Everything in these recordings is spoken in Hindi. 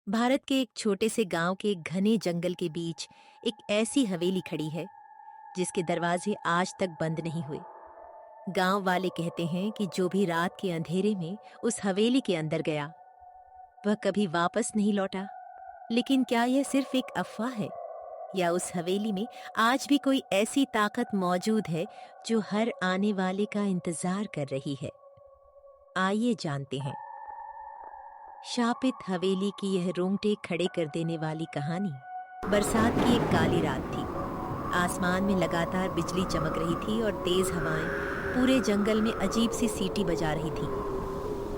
भारत के एक छोटे से गांव के घने जंगल के बीच एक ऐसी हवेली खड़ी है जिसके दरवाजे आज तक बंद नहीं हुए। गांव वाले कहते हैं कि जो भी रात के अंधेरे में उस हवेली के अंदर गया वह कभी वापस नहीं लौटा। लेकिन क्या यह सिर्फ एक अफवाह है या उस हवेली में आज भी कोई ऐसी ताकत मौजूद है जो हर आने वाले का इंतजार कर रही है? आइए जानते हैं। शापित हवेली की यह रोंगटे खड़े कर देने वाली कहानी। बरसात की एक काली रात थी। आसमान में लगातार बिजली चमक रही थी और तेज हवाएं पूरे जंगल में अजीब सी सीटी बजा रही थी।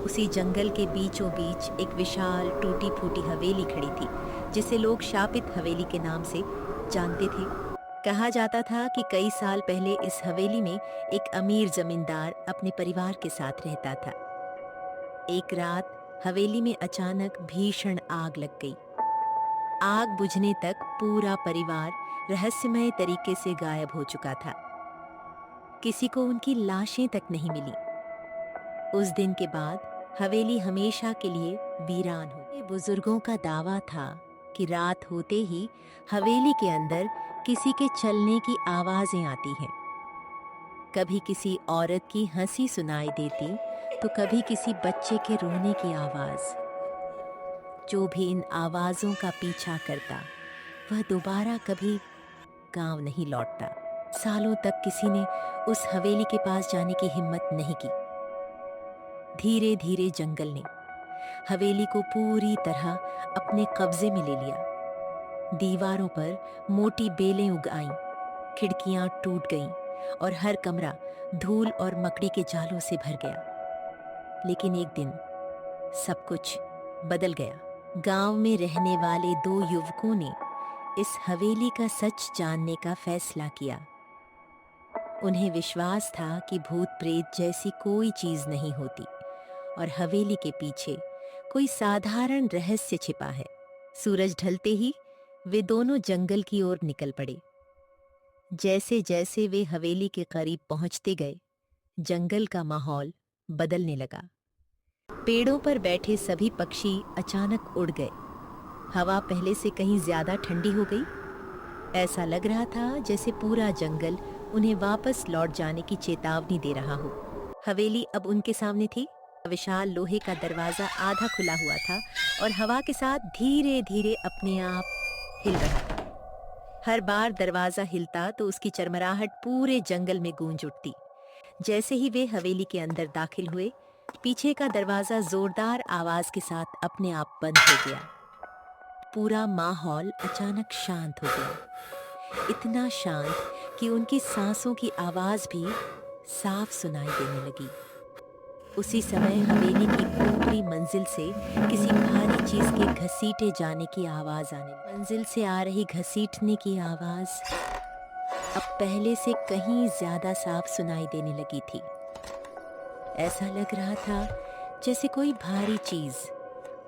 उसी जंगल के बीचों बीच एक विशाल टूटी फूटी हवेली खड़ी थी जिसे लोग शापित हवेली के नाम से जानते थे। कहा जाता था कि कई साल पहले इस हवेली में एक अमीर जमींदार अपने परिवार के साथ रहता था। एक रात हवेली में अचानक भीषण आग लग गई। आग बुझने तक पूरा परिवार रहस्यमय तरीके से गायब हो चुका था। किसी को उनकी लाशें तक नहीं मिली। उस दिन के बाद हवेली हमेशा के लिए वीरान हो गई। बुजुर्गों का दावा था कि रात होते ही हवेली के अंदर किसी के चलने की आवाजें आती हैं। कभी किसी औरत की हंसी सुनाई देती तो कभी किसी बच्चे के रोने की आवाज। जो भी इन आवाजों का पीछा करता वह दोबारा कभी गांव नहीं लौटता। सालों तक किसी ने उस हवेली के पास जाने की हिम्मत नहीं की। धीरे धीरे जंगल ने हवेली को पूरी तरह अपने कब्जे में ले लिया। दीवारों पर मोटी बेलें उग आईं, खिड़कियां टूट गईं और हर कमरा धूल और मकड़ी के जालों से भर गया। लेकिन एक दिन सब कुछ बदल गया। गांव में रहने वाले दो युवकों ने इस हवेली का सच जानने का फैसला किया। उन्हें विश्वास था कि भूत प्रेत जैसी कोई चीज नहीं होती और हवेली के पीछे कोई साधारण रहस्य छिपा है। सूरज ढलते ही वे दोनों जंगल की ओर निकल पड़े। जैसे जैसे वे हवेली के करीब पहुंचते गए, जंगल का माहौल बदलने लगा। पेड़ों पर बैठे सभी पक्षी अचानक उड़ गए। हवा पहले से कहीं ज्यादा ठंडी हो गई। ऐसा लग रहा था जैसे पूरा जंगल उन्हें वापस लौट जाने की चेतावनी दे रहा हो। हवेली अब उनके सामने थी। विशाल लोहे का दरवाजा आधा खुला हुआ था और हवा के साथ धीरे धीरे अपने आप हिल रहा था। हर बार दरवाजा हिलता तो उसकी चरमराहट पूरे जंगल में गूंज उठती। जैसे ही वे हवेली के अंदर दाखिल हुए, पीछे का दरवाजा जोरदार आवाज के साथ अपने आप बंद हो गया। पूरा माहौल अचानक शांत हो गया। इतना शांत कि उनकी सांसों की आवाज भी साफ सुनाई देने लगी। उसी समय हवेली की ऊपरी मंजिल से किसी भारी चीज के घसीटे जाने की आवाज आने लगी। मंजिल से आ रही घसीटने की आवाज अब पहले से कहीं ज्यादा साफ सुनाई देने लगी थी। ऐसा लग रहा था जैसे कोई भारी चीज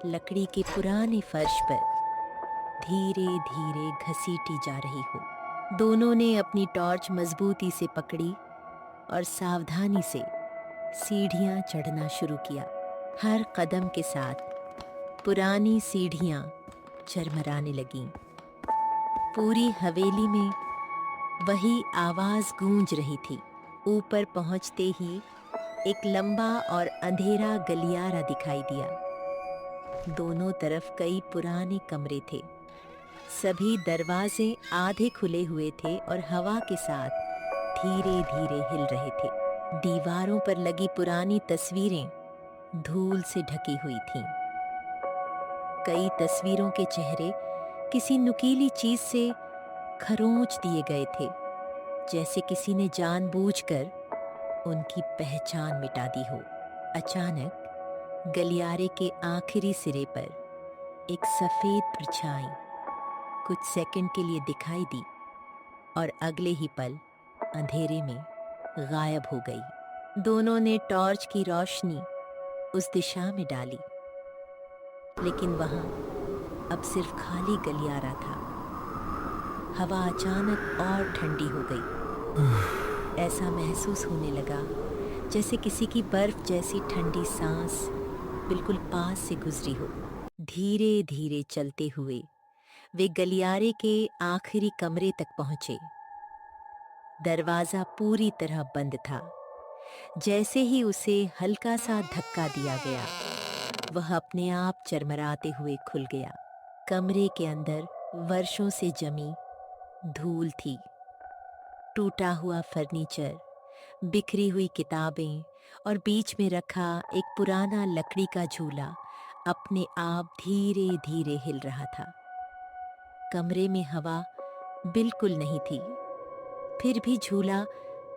लकड़ी के पुराने फर्श पर धीरे धीरे घसीटी जा रही हो। दोनों ने अपनी टॉर्च मजबूती से पकड़ी और सावधानी से सीढ़ियां चढ़ना शुरू किया। हर कदम के साथ पुरानी सीढ़ियां झरमराने लगीं। पूरी हवेली में वही आवाज गूंज रही थी। ऊपर पहुंचते ही एक लंबा और अंधेरा गलियारा दिखाई दिया। दोनों तरफ कई पुराने कमरे थे। सभी दरवाजे आधे खुले हुए थे और हवा के साथ धीरे धीरे हिल रहे थे। दीवारों पर लगी पुरानी तस्वीरें धूल से ढकी हुई थीं। कई तस्वीरों के चेहरे किसी नुकीली चीज से खरोंच दिए गए थे, जैसे किसी ने जानबूझकर उनकी पहचान मिटा दी हो। अचानक गलियारे के आखिरी सिरे पर एक सफेद परछाई कुछ सेकंड के लिए दिखाई दी और अगले ही पल अंधेरे में गायब हो गई। दोनों ने टॉर्च की रोशनी उस दिशा में डाली, लेकिन वहां अब सिर्फ खाली गलियारा था। हवा अचानक और ठंडी हो गई। ऐसा महसूस होने लगा जैसे किसी की बर्फ जैसी ठंडी सांस बिल्कुल पास से गुजरी हो। धीरे धीरे चलते हुए वे गलियारे के आखिरी कमरे तक पहुंचे। दरवाजा पूरी तरह बंद था। जैसे ही उसे हल्का सा धक्का दिया गया, वह अपने आप चरमराते हुए खुल गया। कमरे के अंदर वर्षों से जमी धूल थी, टूटा हुआ फर्नीचर, बिखरी हुई किताबें और बीच में रखा एक पुराना लकड़ी का झूला अपने आप धीरे धीरे हिल रहा था। कमरे में हवा बिल्कुल नहीं थी, फिर भी झूला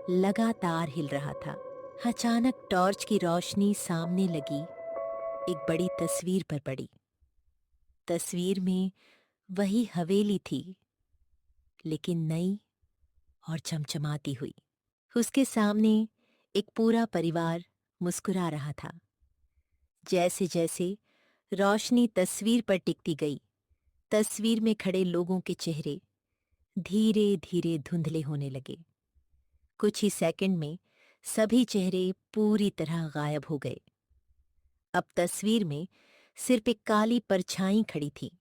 लगातार हिल रहा था। अचानक टॉर्च की रोशनी सामने लगी एक बड़ी तस्वीर पर पड़ी। तस्वीर में वही हवेली थी, लेकिन नई और चमचमाती हुई। उसके सामने एक पूरा परिवार मुस्कुरा रहा था। जैसे जैसे रोशनी तस्वीर पर टिकती गई, तस्वीर में खड़े लोगों के चेहरे धीरे धीरे धुंधले होने लगे। कुछ ही सेकंड में सभी चेहरे पूरी तरह गायब हो गए। अब तस्वीर में सिर्फ एक काली परछाई खड़ी थी।